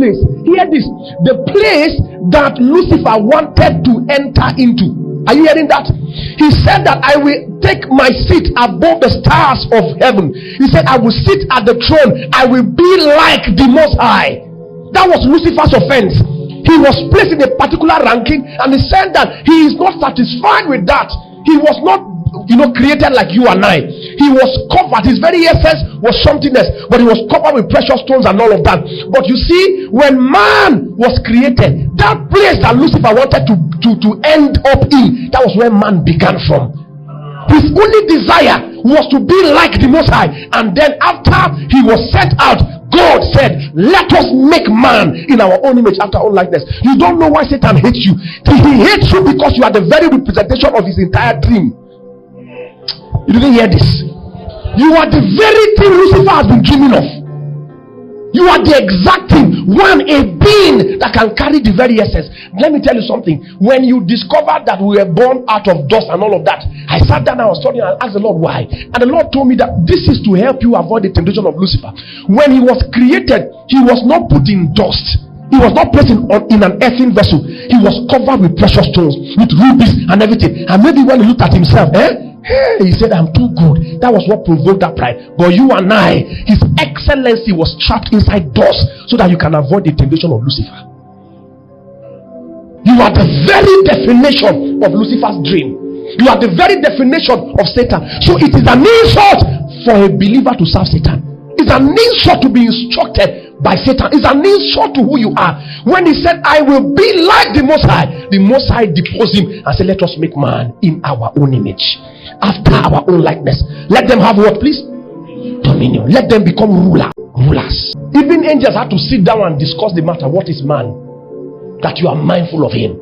place. Hear this. The place that Lucifer wanted to enter into. Are you hearing that? He said that I will take my seat above the stars of heaven. He said I will sit at the throne. I will be like the Most High. That was Lucifer's offense. He was placed in a particular ranking, and he said that he is not satisfied with that. He was not, created like you and I. He was covered. His very essence was something else, but he was covered with precious stones and all of that. But you see, when man was created, that place that Lucifer wanted to end up in, that was where man began from. His only desire was to be like the Most High. And then after he was set out, God said, let us make man in our own image, after our own likeness. You don't know why Satan hates you. He hates you because you are the very representation of his entire dream. You didn't hear this. You are the very thing Lucifer has been dreaming of. You are the exact thing, a being that can carry the very essence. Let me tell you something. When you discovered that we were born out of dust and all of that, I sat down and I was studying and I asked the Lord why. And the Lord told me that this is to help you avoid the temptation of Lucifer. When he was created, he was not put in dust. He was not placed in an earthen vessel. He was covered with precious stones, with rubies and everything. And maybe when he looked at himself, he said, I'm too good. That was what provoked that pride. But you and I, his excellency was trapped inside dust so that you can avoid the temptation of Lucifer. You are the very definition of Lucifer's dream. You are the very definition of Satan. So it is an insult for a believer to serve Satan. It's an insult to be instructed by Satan. It's an insult to who you are. When he said, I will be like the Most High deposed him and said, let us make man in our own image, after our own likeness. Let them have what, please? Dominion. Let them become rulers. Even angels had to sit down and discuss the matter. What is man? That you are mindful of him.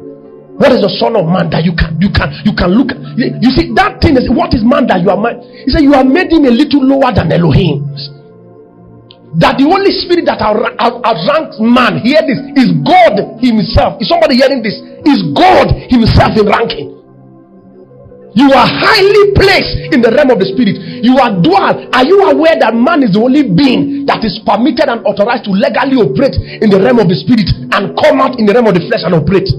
What is the Son of Man that you can look at? You see, that thing is, what is man that you are mind? He said, you have made him a little lower than Elohim. That the Holy Spirit that outranks man, hear this, is God himself. Is somebody hearing this? Is God himself in ranking. You are highly placed in the realm of the spirit. You are dual. Are you aware that man is the only being that is permitted and authorized to legally operate in the realm of the spirit and come out in the realm of the flesh and operate?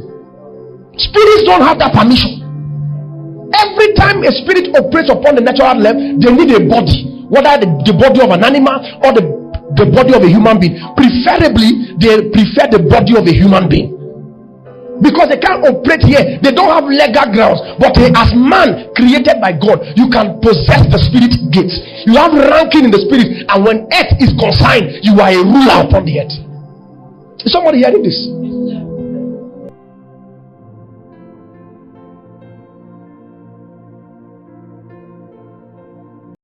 Spirits don't have that permission. Every time a spirit operates upon the natural level, they need a body, whether the body of an animal or the body of a human being. Preferably, they prefer the body of a human being, because they can't operate here. They don't have legal grounds. But as man created by God, you can possess the spirit gates. You have ranking in the spirit, and when earth is consigned, you are a ruler upon the earth. Is somebody hearing this?